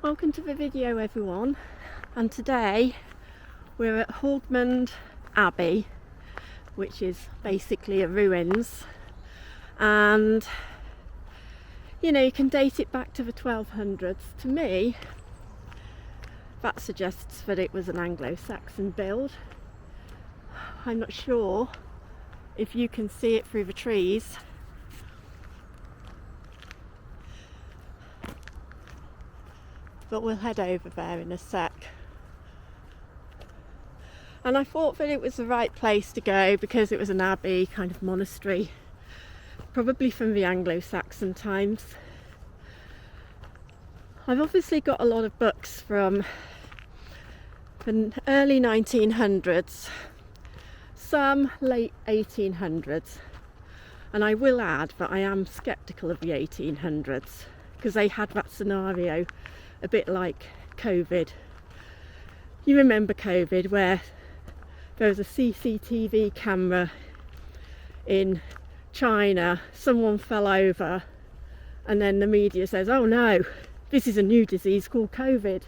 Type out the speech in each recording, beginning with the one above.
Welcome to the video, everyone, and today we're at Hogmond Abbey, which is basically a ruins, and you know, you can date it back to the 1200s. To me, that suggests that it was an Anglo-Saxon build. I'm not sure if you can see it through the trees. But we'll head over there in a sec. And I thought that it was the right place to go because it was an abbey, kind of monastery, probably from the Anglo-Saxon times. I've obviously got a lot of books from the early 1900s, some late 1800s, and I will add that I am sceptical of the 1800s because they had that scenario a bit like COVID. You remember COVID, where there was a CCTV camera in China, someone fell over, and then the media says, oh no, this is a new disease called COVID.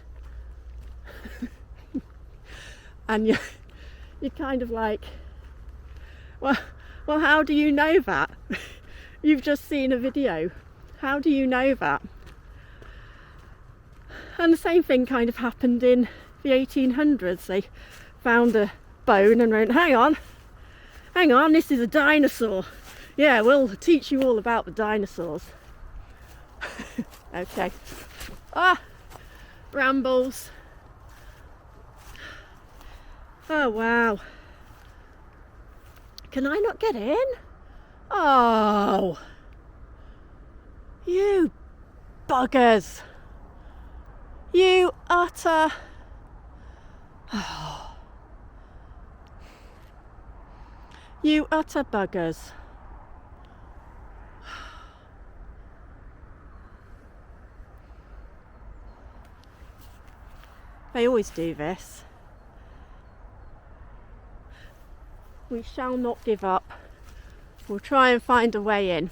And you're kind of like, well, how do you know that? You've just seen a video. How do you know that? And the same thing kind of happened in the 1800s. They found a bone and went, hang on, this is a dinosaur. Yeah, we'll teach you all about the dinosaurs. Okay. Brambles. Oh wow. Can I not get in? Oh, you buggers. You utter... Oh. You utter buggers. They always do this. We shall not give up. We'll try and find a way in.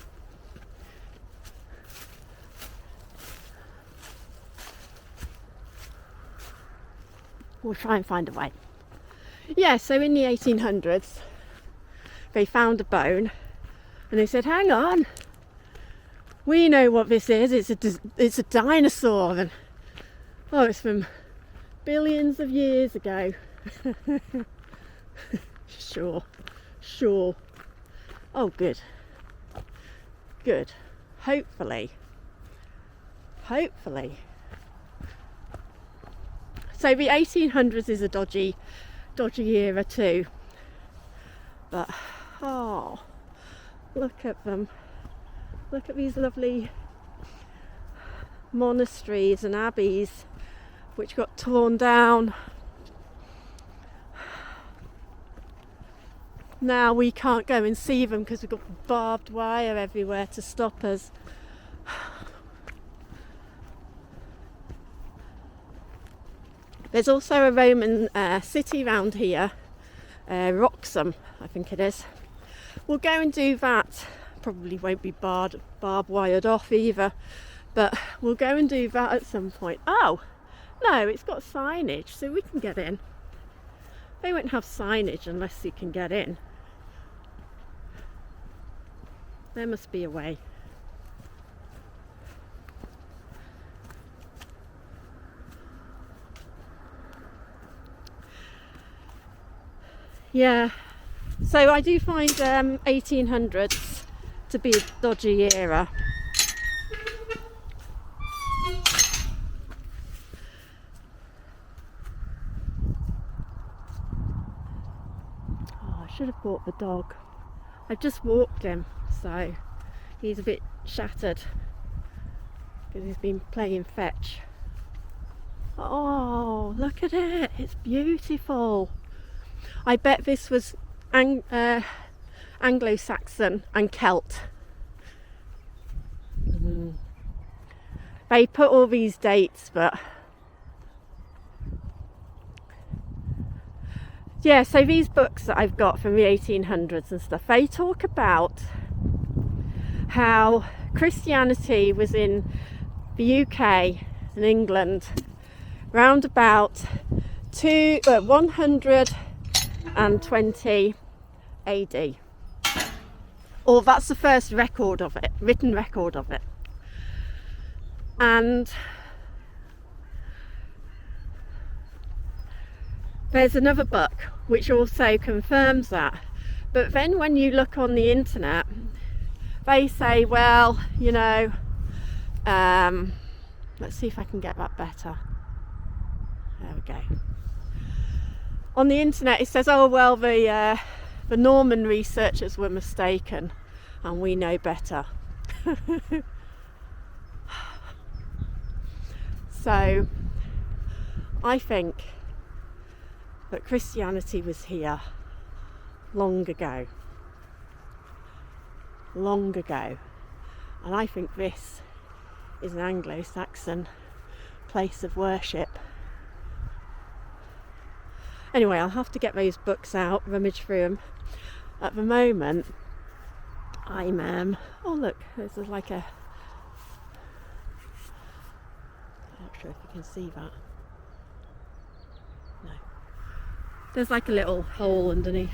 We'll try and find a way. Yeah, so in the 1800s, they found a bone and they said, hang on, we know what this is. It's a dinosaur. And oh, it's from billions of years ago. Sure. Oh, good. Hopefully. So the 1800s is a dodgy era too. But, oh, look at them. Look at these lovely monasteries and abbeys which got torn down. Now we can't go and see them because we've got barbed wire everywhere to stop us. There's also a Roman city round here, Roxham, I think it is. We'll go and do that. Probably won't be barbed wired off either, but we'll go and do that at some point. Oh, no, it's got signage, so we can get in. They won't have signage unless you can get in. There must be a way. Yeah, so I do find 1800s to be a dodgy era. Oh, I should have brought the dog. I've just walked him, so he's a bit shattered because he's been playing fetch. Oh, look at it, it's beautiful. I bet this was anglo-saxon and Celt. They put all these dates, but yeah, so these books that I've got from the 1800s and stuff, they talk about how Christianity was in the UK in England round about 120 AD. Or that's the first record of it, written record of it. And there's another book which also confirms that. But then when you look on the internet, they say, well, you know, let's see if I can get that better. There we go. On the internet it says, oh well, the Norman researchers were mistaken and we know better. So I think that Christianity was here long ago, and I think this is an Anglo-Saxon place of worship. Anyway, I'll have to get those books out, rummage through them. At the moment, I'm oh look, there's like a, I'm not sure if you can see that. No. There's like a little hole underneath.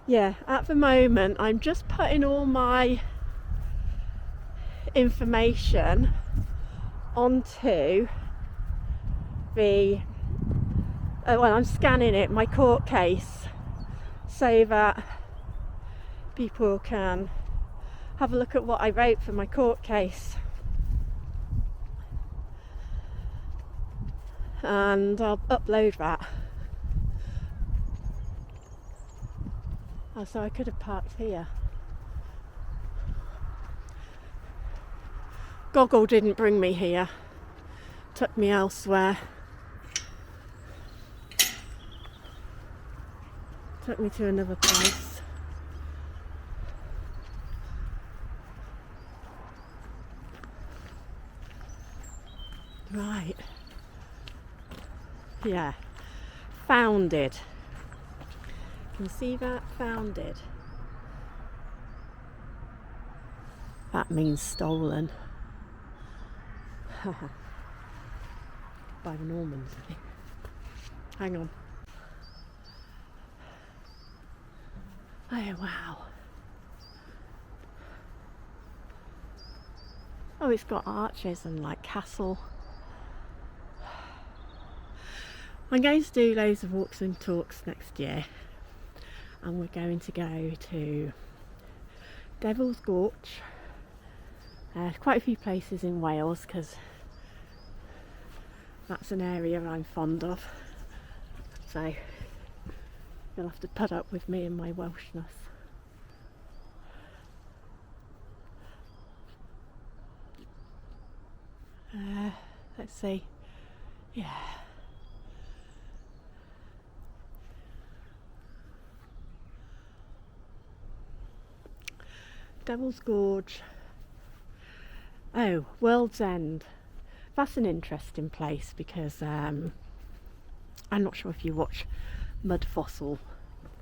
Yeah, at the moment I'm just putting all my information onto the well, I'm scanning it, my court case, so that people can have a look at what I wrote for my court case, and I'll upload that. Oh, so I could have parked here. Goggle didn't bring me here, took me elsewhere. Took me to another place. Right. Yeah. Founded. Can you see that? Founded. That means stolen. By the Normans, I think. Hang on. Oh wow. Oh, it's got arches and like castle. I'm going to do loads of walks and talks next year, and we're going to go to Devil's Gorge, quite a few places in Wales, because that's an area I'm fond of, so you'll have to put up with me and my Welshness. Let's see, yeah. Devil's Gorge. Oh, World's End. That's an interesting place because I'm not sure if you watch Mud Fossil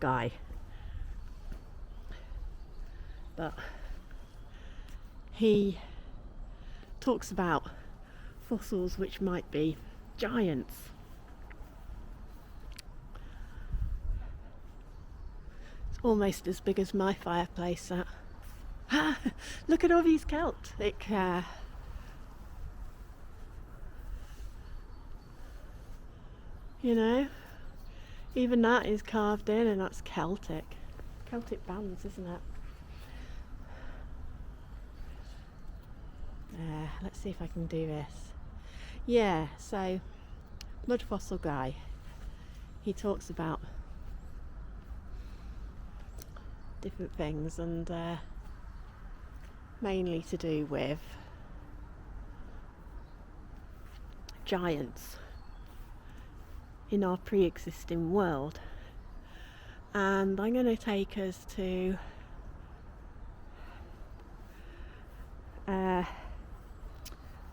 Guy, but he talks about fossils which might be giants. It's almost as big as my fireplace, that. Look at all these Celtic you know, even that is carved in, and that's Celtic bands, isn't it? Let's see if I can do this. Yeah, so Mud Fossil Guy, he talks about different things, and mainly to do with giants in our pre-existing world. And I'm going to take us to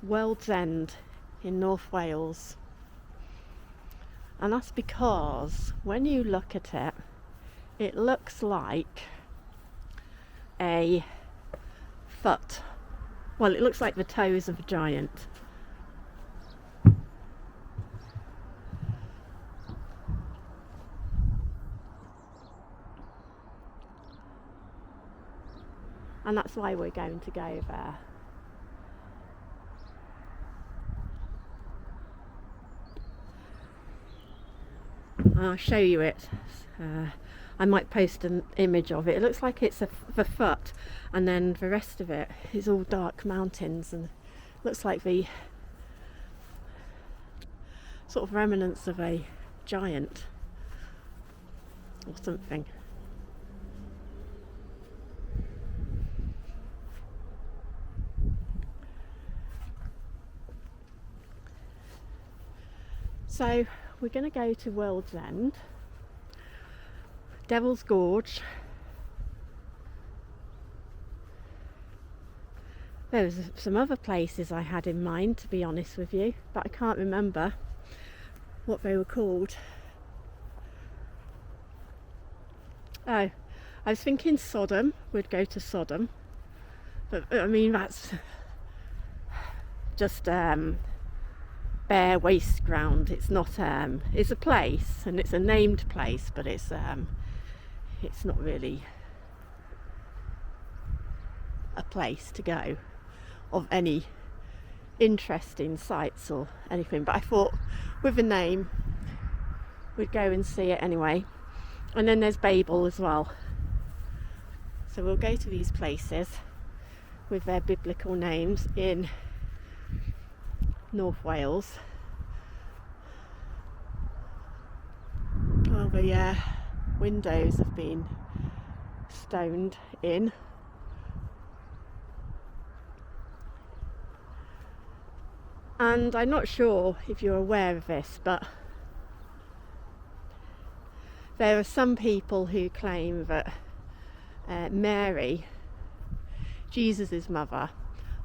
World's End in North Wales, And that's because when you look at it, it looks like a foot. Well, it looks like the toes of a giant. And that's why we're going to go there. I'll show you it. I might post an image of it. It looks like it's the foot, and then the rest of it is all dark mountains, and looks like the sort of remnants of a giant or something. So we're going to go to World's End, Devil's Gorge. There was some other places I had in mind, to be honest with you, but I can't remember what they were called. Oh, I was thinking Sodom. We'd go to Sodom, but I mean that's just bare waste ground. It's not it's a place, and it's a named place, but it's not really a place to go of any interesting sights or anything, but I thought with a name we'd go and see it anyway. And then there's Babel as well, so we'll go to these places with their biblical names in North Wales. Well, the windows have been stoned in. And I'm not sure if you're aware of this, but there are some people who claim that Mary, Jesus' mother,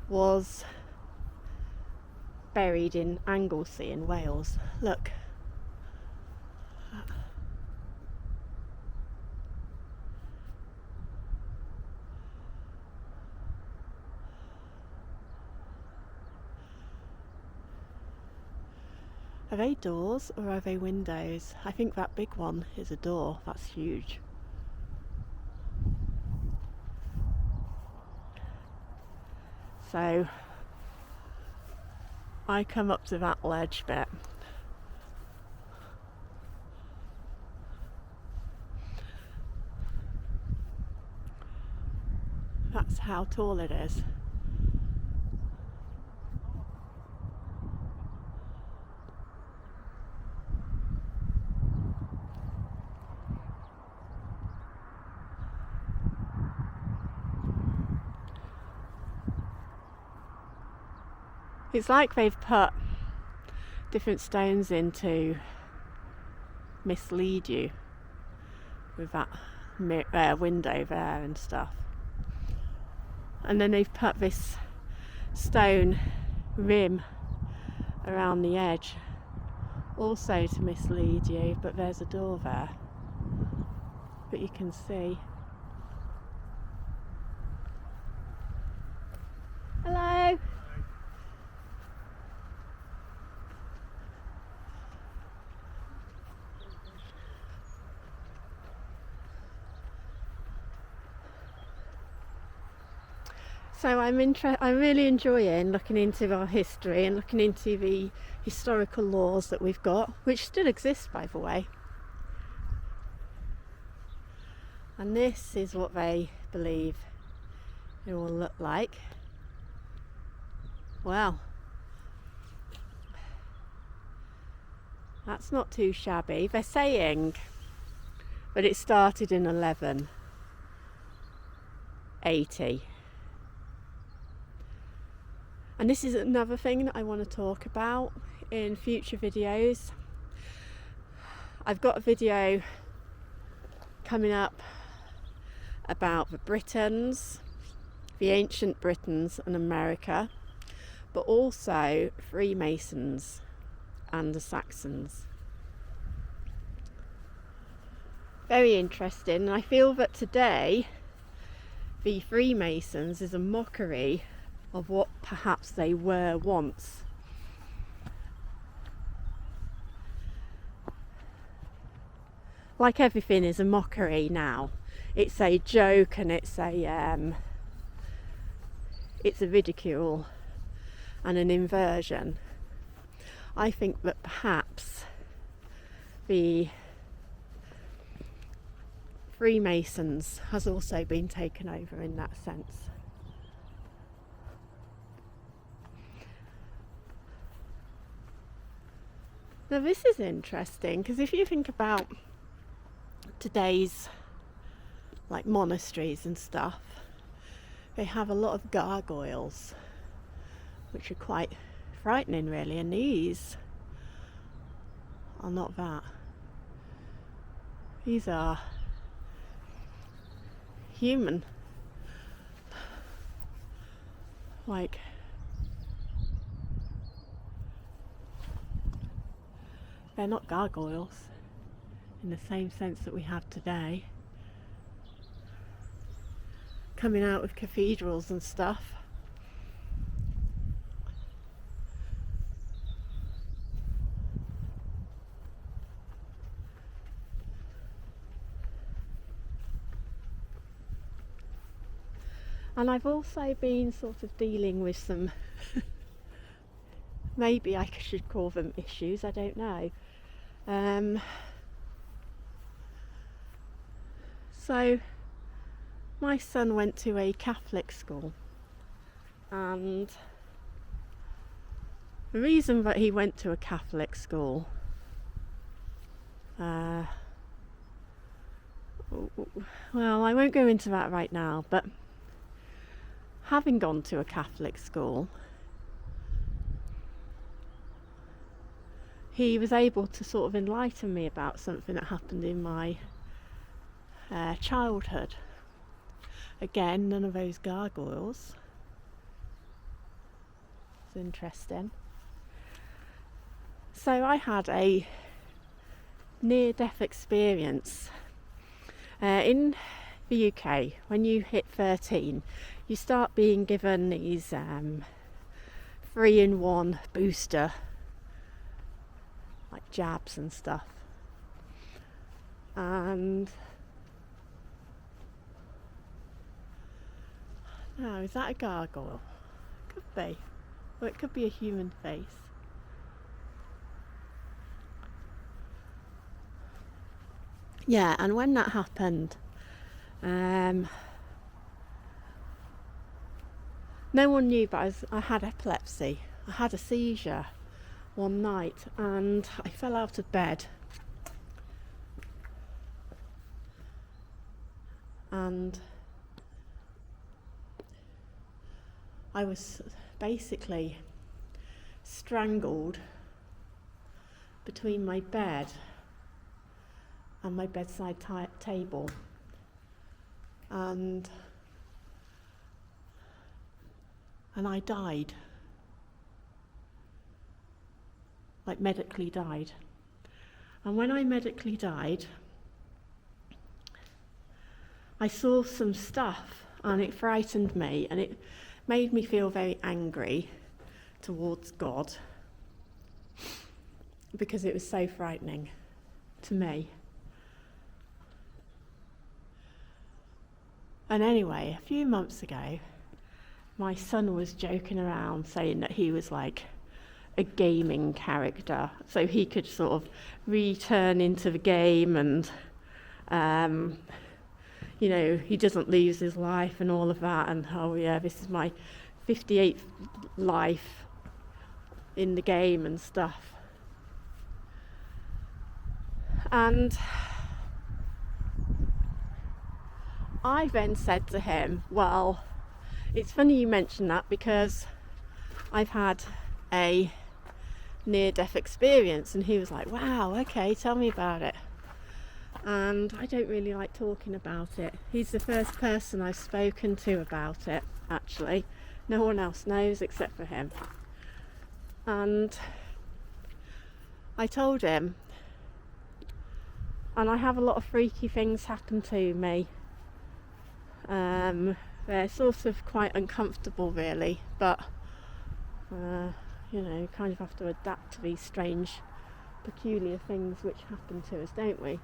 was buried in Anglesey in Wales. Look. Are they doors or are they windows? I think that big one is a door. That's huge. So I come up to that ledge bit. That's how tall it is. It's like they've put different stones in to mislead you with that window there and stuff. And then they've put this stone rim around the edge also to mislead you, but there's a door there that you can see. Hello. So I'm really enjoying looking into our history and looking into the historical laws that we've got, which still exist, by the way. And this is what they believe it will look like. Well, that's not too shabby. They're saying that it started in 1180. And this is another thing that I want to talk about in future videos. I've got a video coming up about the Britons, the ancient Britons and America, but also Freemasons and the Saxons. very interesting. And I feel that today the Freemasons is a mockery of what perhaps they were once. Like everything is a mockery now. It's a joke and it's a ridicule and an inversion. I think that perhaps the Freemasons has also been taken over in that sense. Now this is interesting, because if you think about today's like monasteries and stuff, they have a lot of gargoyles, which are quite frightening really, and these are not that. These are human, like they're not gargoyles in the same sense that we have today, coming out of cathedrals and stuff. And I've also been sort of dealing with some maybe I should call them issues, I don't know. So my son went to a Catholic school, and the reason that he went to a Catholic school, well, I won't go into that right now, but having gone to a Catholic school, he was able to sort of enlighten me about something that happened in my childhood. Again, none of those gargoyles. It's interesting. So I had a near-death experience. In the UK, when you hit 13, you start being given these 3-in-1 booster, like jabs and stuff. And now, is that a gargoyle? Could be. Or it could be a human face. Yeah, and when that happened, no one knew, but I had epilepsy. I had a seizure one night and I fell out of bed. And I was basically strangled between my bed and my bedside table, and I died, like medically died. And when I medically died, I saw some stuff and it frightened me, and it made me feel very angry towards God because it was so frightening to me. And anyway, a few months ago, my son was joking around saying that he was like a gaming character, so he could sort of return into the game and he doesn't lose his life and all of that, and oh yeah, this is my 58th life in the game and stuff. And I then said to him, well, it's funny you mention that because I've had a near-death experience. And he was like, wow, okay, tell me about it. And I don't really like talking about it. He's the first person I've spoken to about it, actually. No one else knows except for him. And I told him and I have a lot of freaky things happen to me. They're sort of quite uncomfortable really, but you kind of have to adapt to these strange, peculiar things which happen to us, don't we?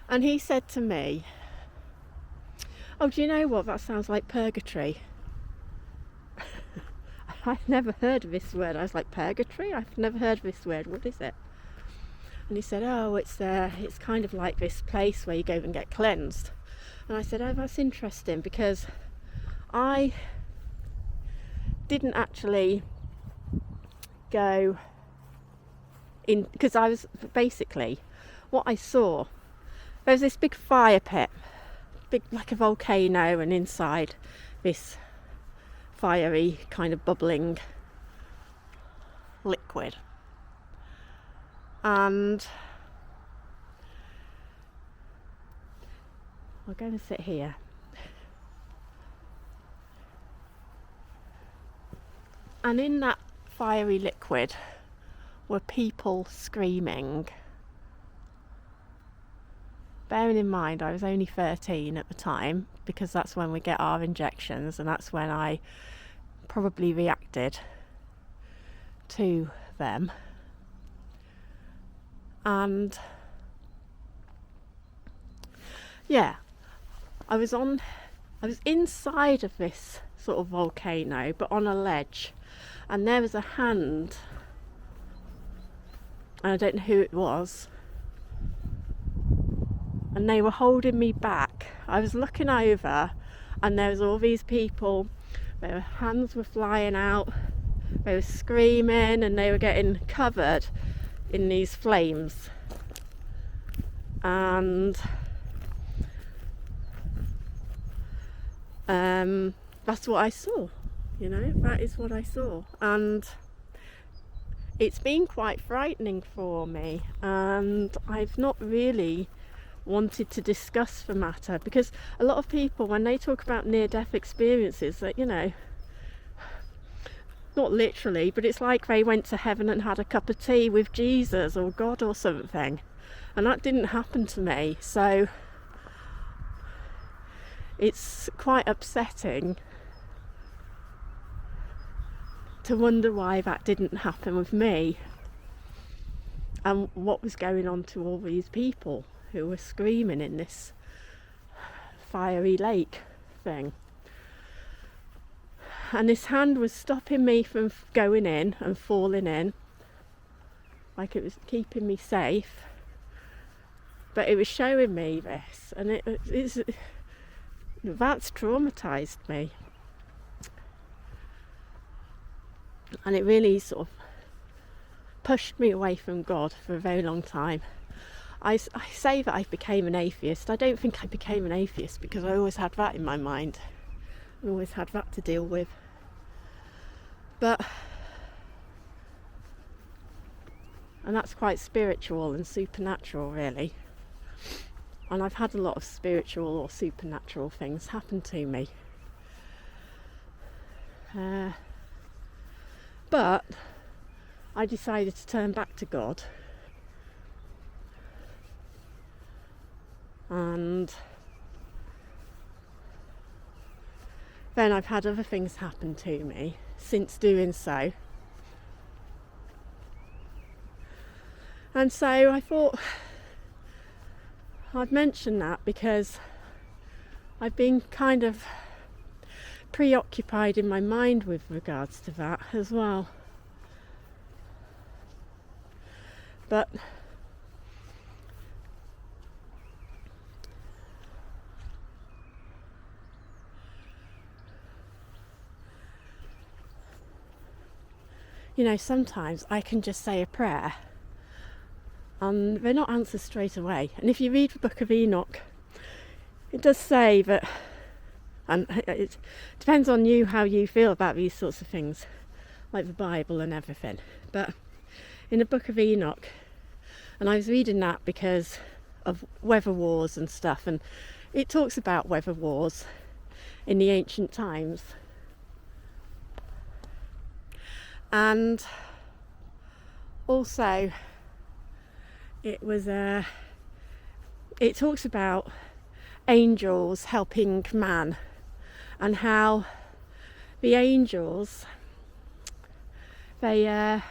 And he said to me, "Oh, do you know what? That sounds like purgatory." I've never heard of this word. I was like, "Purgatory? I've never heard of this word. What is it?" And he said, "Oh, it's kind of like this place where you go and get cleansed." And I said, "Oh, that's interesting, because I didn't actually go in, because I was basically, what I saw, there was this big fire pit, big like a volcano, and inside this fiery kind of bubbling liquid, and I'll go and sit here. And in that fiery liquid were people screaming. Bearing in mind I was only 13 at the time, because that's when we get our injections, and that's when I probably reacted to them. And yeah, I was inside of this sort of volcano, but on a ledge, and there was a hand, and I don't know who it was, and they were holding me back. I was looking over, and there was all these people, their hands were flying out, they were screaming, and they were getting covered in these flames. And that's what I saw, that is what I saw. And it's been quite frightening for me, and I've not really wanted to discuss the matter, because a lot of people, when they talk about near-death experiences, that not literally, but it's like they went to heaven and had a cup of tea with Jesus or God or something, and that didn't happen to me. So it's quite upsetting to wonder why that didn't happen with me, and what was going on to all these people who were screaming in this fiery lake thing. And this hand was stopping me from going in and falling in, like it was keeping me safe, but it was showing me this, and that's traumatized me. And it really sort of pushed me away from God for a very long time. I say that I became an atheist. I don't think I became an atheist, because I always had that in my mind. I always had that to deal with. And that's quite spiritual and supernatural, really. And I've had a lot of spiritual or supernatural things happen to me. But I decided to turn back to God. And then I've had other things happen to me since doing so. And so I thought I'd mention that, because I've been kind of preoccupied in my mind with regards to that as well. But sometimes I can just say a prayer and they're not answered straight away. And if you read the book of Enoch, it does say that, and it depends on you how you feel about these sorts of things, like the Bible and everything, but in the book of Enoch, and I was reading that because of weather wars and stuff, and it talks about weather wars in the ancient times. And also it talks about angels helping man, and how the angels they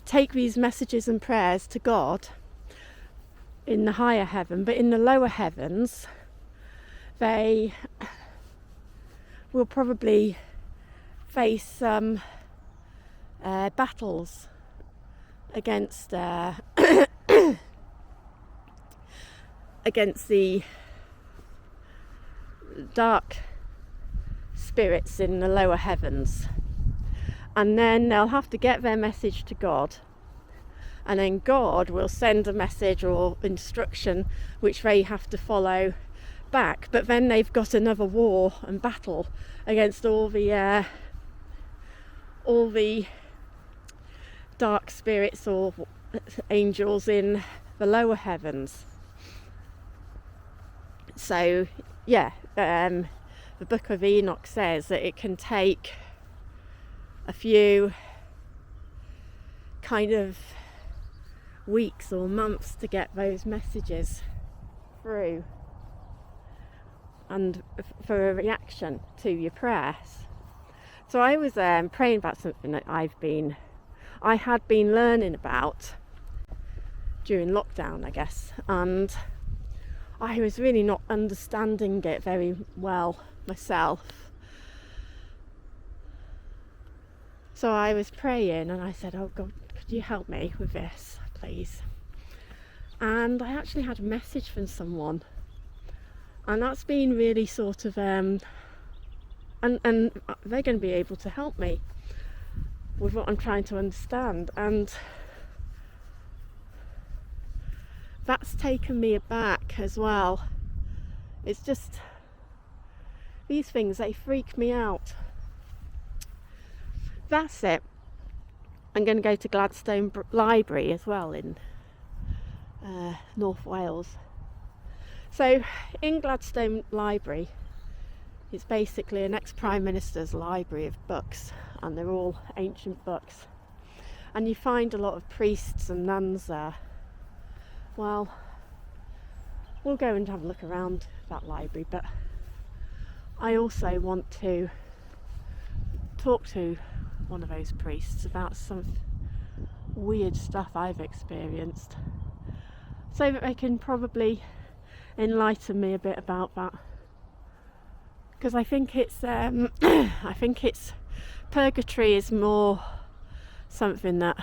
take these messages and prayers to God in the higher heaven, but in the lower heavens they will probably face some battles against against the dark spirits in the lower heavens, and then they'll have to get their message to God, and then God will send a message or instruction which they have to follow back. But then they've got another war and battle against all the dark spirits or angels in the lower heavens. So yeah, the Book of Enoch says that it can take a few kind of weeks or months to get those messages through, and for a reaction to your prayers. So I was praying about something that I had been learning about during lockdown, I guess, and I was really not understanding it very well myself. So I was praying and I said, oh God, could you help me with this, please? And I actually had a message from someone, and that's been really sort of and they're going to be able to help me with what I'm trying to understand, and that's taken me aback as well. It's just, these things, they freak me out. That's it. I'm going to go to Gladstone Library as well in North Wales. So in Gladstone Library, it's basically an ex-Prime Minister's library of books, and they're all ancient books. And you find a lot of priests and nuns there. Well, we'll go and have a look around that library, but I also want to talk to one of those priests about some weird stuff I've experienced, so that they can probably enlighten me a bit about that. Because I think it's Purgatory is more something that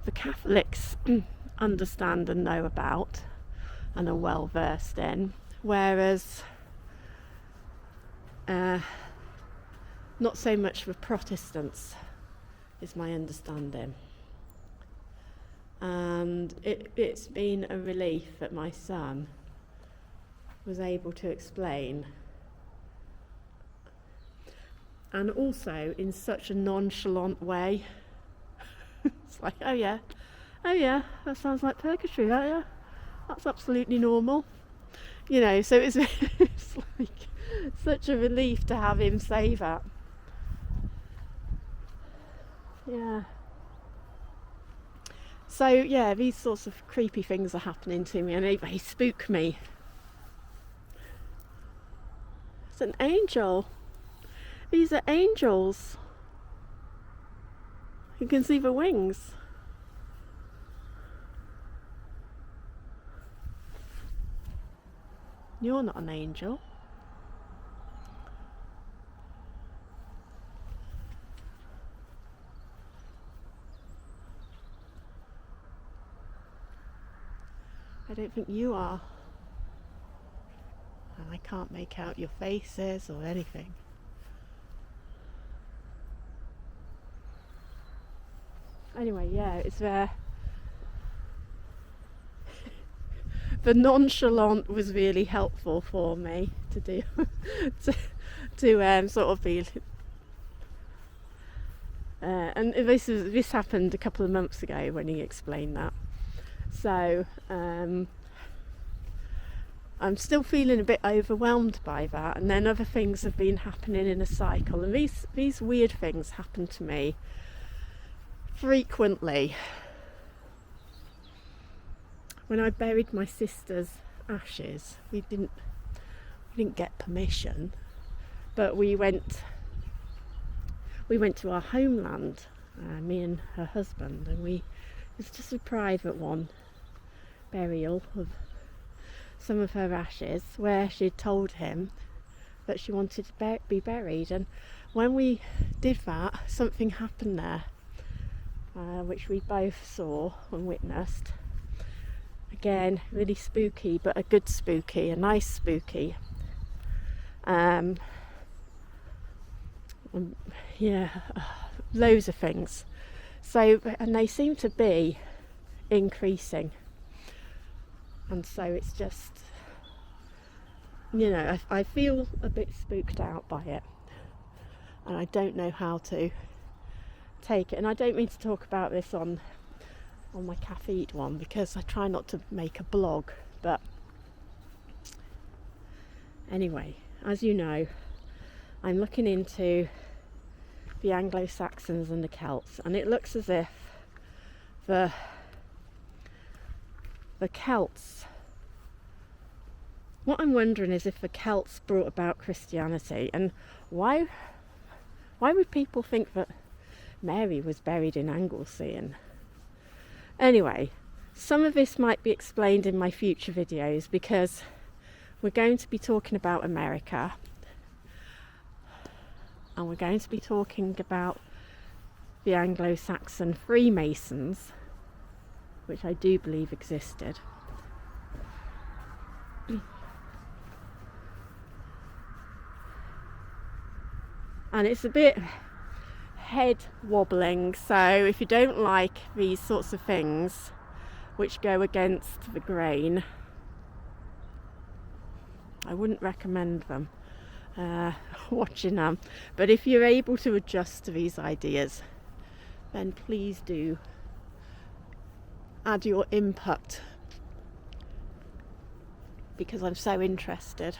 the Catholics understand and know about and are well versed in, whereas not so much for Protestants, is my understanding. And it's been a relief that my son was able to explain, and also in such a nonchalant way. It's like, oh yeah, that sounds like Purgatory, that, yeah, that's absolutely normal, you know. So it's like such a relief to have him say that. Yeah. So yeah, these sorts of creepy things are happening to me, and they spook me. It's an angel. These are angels. You can see the wings. You're not an angel. I don't think you are. And I can't make out your faces or anything. Anyway, yeah, it's there. The nonchalant was really helpful for me to do, to sort of be. And this happened a couple of months ago when he explained that. So I'm still feeling a bit overwhelmed by that, and then other things have been happening in a cycle, and these weird things happen to me frequently. when I buried my sister's ashes, we didn't get permission, but we went to our homeland, me and her husband, and it was just a private one, burial of some of her ashes, where she'd told him that she wanted to be buried. And when we did that, something happened there, which we both saw and witnessed. Again, really spooky, but a good spooky, a nice spooky. Yeah, loads of things. So, and they seem to be increasing. And so it's just, I feel a bit spooked out by it. And I don't know how to take it. And I don't mean to talk about this on my Cafe Eat one, because I try not to make a blog. But anyway, as you know, I'm looking into the Anglo-Saxons and the Celts, and it looks as if the Celts, what I'm wondering is if the Celts brought about Christianity, and why would people think that Mary was buried in Anglesey? Anyway, some of this might be explained in my future videos, because we're going to be talking about America, and we're going to be talking about the Anglo-Saxon Freemasons, which I do believe existed. And it's a bit head wobbling, so if you don't like these sorts of things which go against the grain, I wouldn't recommend them, watching them. But if you're able to adjust to these ideas, then please do add your input, because I'm so interested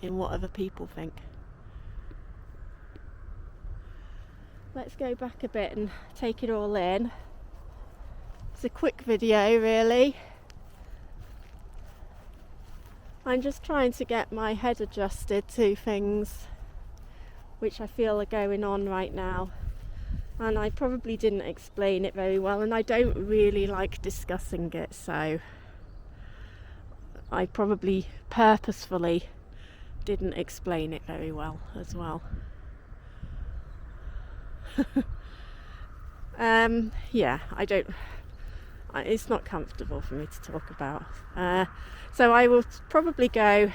in what other people think. Let's go back a bit and take it all in. It's a quick video, really. I'm just trying to get my head adjusted to things which I feel are going on right now. And I probably didn't explain it very well, and I don't really like discussing it, so I probably purposefully didn't explain it very well as well. Yeah, it's not comfortable for me to talk about. So I will probably go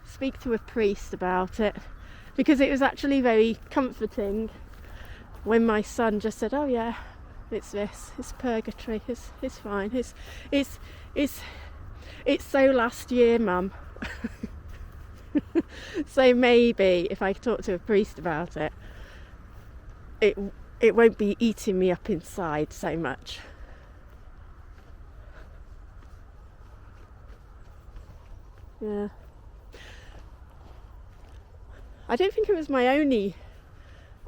speak to a priest about it, because it was actually very comforting when my son just said, "Oh yeah, it's purgatory, it's fine, it's so last year, Mum." So maybe if I talk to a priest about it, it won't be eating me up inside so much. Yeah. I don't think it was my only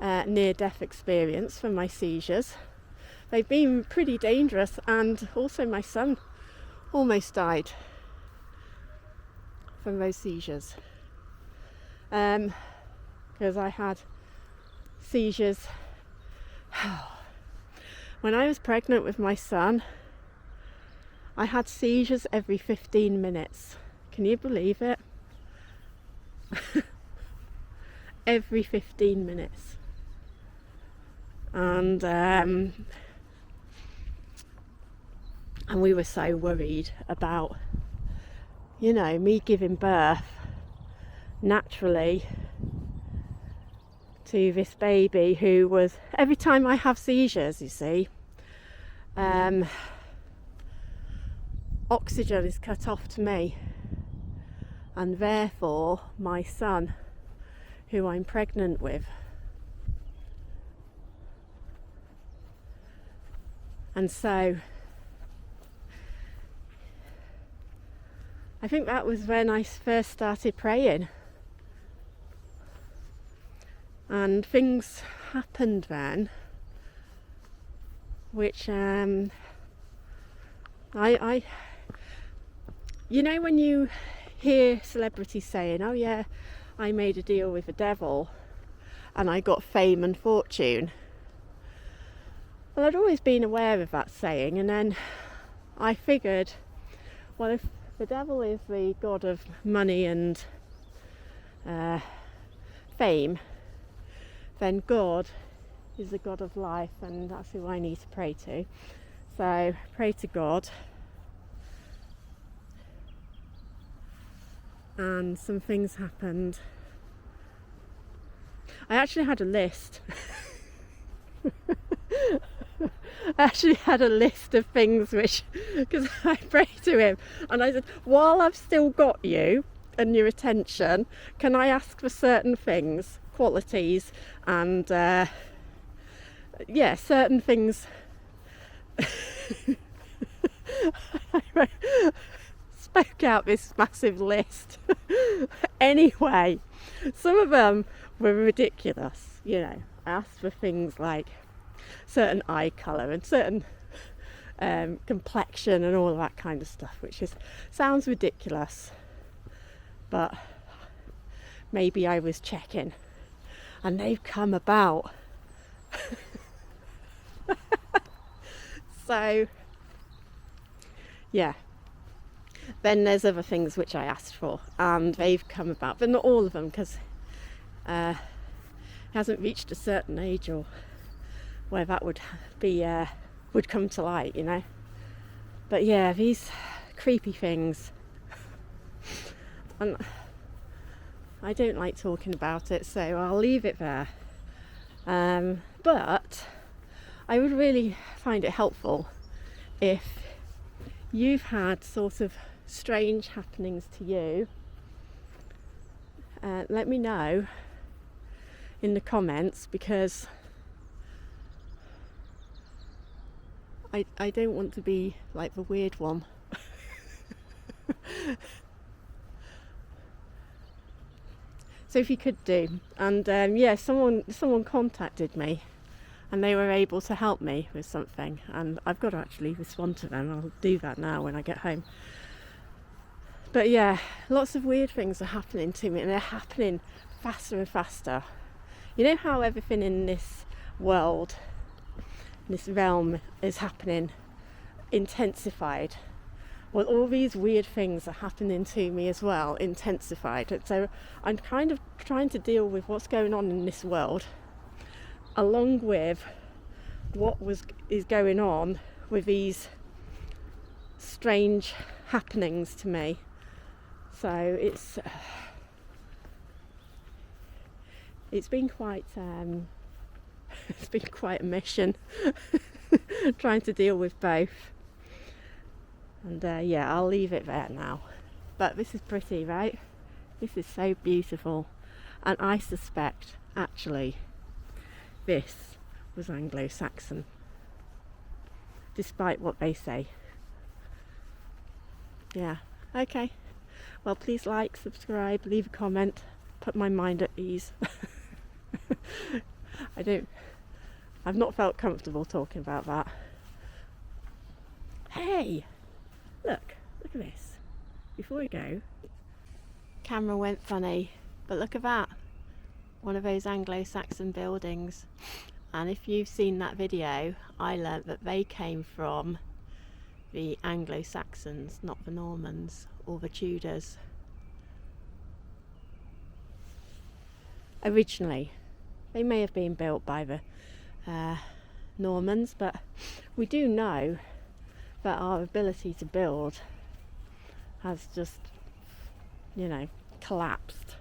near-death experience from my seizures. They've been pretty dangerous, and also my son almost died from those seizures. Because I had seizures when I was pregnant with my son. I had seizures every 15 minutes. Can you believe it? Every 15 minutes. And we were so worried about, me giving birth naturally to this baby who was, every time I have seizures, you see, oxygen is cut off to me, and therefore my son, who I'm pregnant with, and so I think that was when I first started praying, and things happened then which I You know when you hear celebrities saying, oh yeah, I made a deal with the devil and I got fame and fortune. Well, I'd always been aware of that saying, and then I figured, well, if the devil is the god of money and fame, then God is the god of life, and that's who I need to pray to. So pray to God. And some things happened. I actually had a list. I actually had a list of things which, because I prayed to him and I said, while I've still got you and your attention, can I ask for certain things, qualities, and certain things. I spoke out this massive list. Anyway, some of them were ridiculous. You know, I asked for things like certain eye colour and certain complexion and all of that kind of stuff, which sounds ridiculous, but maybe I was checking, and they've come about. So yeah, then there's other things which I asked for and they've come about, but not all of them, because it hasn't reached a certain age or where that would be would come to light, you know. But yeah, these creepy things, and I don't like talking about it, so I'll leave it there. But I would really find it helpful if you've had sort of strange happenings to you. Let me know in the comments, because I don't want to be like the weird one. So if you could do, and someone contacted me and they were able to help me with something, and I've got to actually respond to them. I'll do that now when I get home. But yeah, lots of weird things are happening to me, and they're happening faster and faster. You know how everything in this world, this realm, is happening intensified? Well, all these weird things are happening to me as well, intensified. And so I'm kind of trying to deal with what's going on in this world, along with what is going on with these strange happenings to me. So it's been quite it's been quite a mission trying to deal with both. And I'll leave it there now. But this is pretty, right? This is so beautiful, and I suspect actually this was Anglo-Saxon, despite what they say. Yeah, okay. Well, please like, subscribe, leave a comment, put my mind at ease. I've not felt comfortable talking about that. Hey, look at this. Before we go, camera went funny, but look at that. One of those Anglo-Saxon buildings. And if you've seen that video, I learnt that they came from the Anglo-Saxons, not the Normans or the Tudors. Originally, they may have been built by the Normans, but we do know that our ability to build has just, collapsed.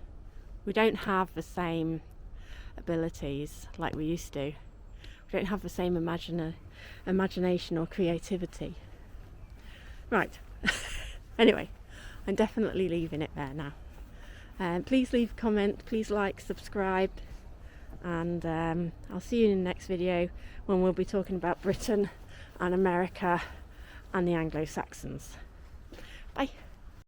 We don't have the same abilities like we used to. We don't have the same imagination or creativity. Right. Anyway, I'm definitely leaving it there now. Please leave a comment, please like, subscribe, and I'll see you in the next video when we'll be talking about Britain and America and the Anglo-Saxons. Bye.